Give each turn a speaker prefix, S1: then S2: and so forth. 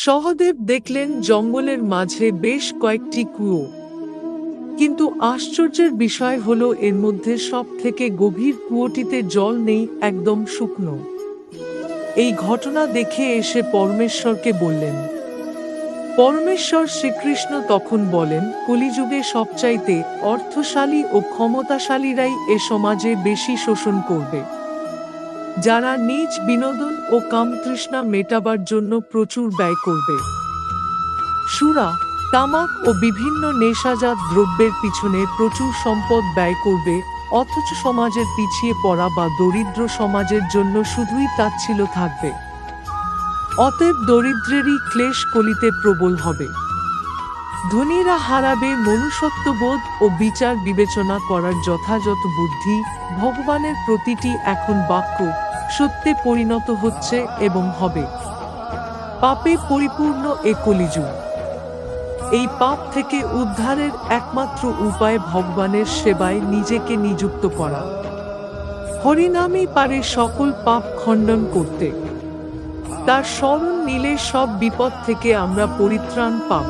S1: সহদেব দেখলেন জঙ্গলের মাঝে বেশ কয়েকটি কুয়ো, কিন্তু আশ্চর্যের বিষয় হলো এর মধ্যে সব থেকে গভীর কুয়োটিতে জল নেই, একদম শুকনো। এই ঘটনা দেখে এসে পরমেশ্বরকে বললেন। পরমেশ্বর শ্রীকৃষ্ণ তখন বলেন, কলিযুগে সবচাইতে অর্থশালী ও ক্ষমতাশালীরাই এ সমাজে বেশি শোষণ করবে, যারা নিজ বিনোদন ও কামতৃষ্ণা মেটাবার জন্য প্রচুর ব্যয় করবে। সুরা, তামাক ও বিভিন্ন নেশাজাত দ্রব্যের পিছনে প্রচুর সম্পদ ব্যয় করবে, অথচ সমাজের পিছিয়ে পড়া বা দরিদ্র সমাজের জন্য শুধুই তাচ্ছিল্য থাকবে। অতএব দরিদ্রেরই ক্লেশ কলিতে প্রবল হবে। ধনীরা হারাবে মনুষ্যত্ববোধ ও বিচার বিবেচনা করার যথাযথ বুদ্ধি। ভগবানের প্রতিটি এখন বাক্য সত্যে পরিণত হচ্ছে এবং হবে। পাপে পরিপূর্ণ এ কলিযুগ। এই পাপ থেকে উদ্ধারের একমাত্র উপায় ভগবানের সেবায় নিজেকে নিযুক্ত করা। হরিনামই পারে সকল পাপ খণ্ডন করতে। তার শরণ নিলে সব বিপদ থেকে আমরা পরিত্রাণ পাব।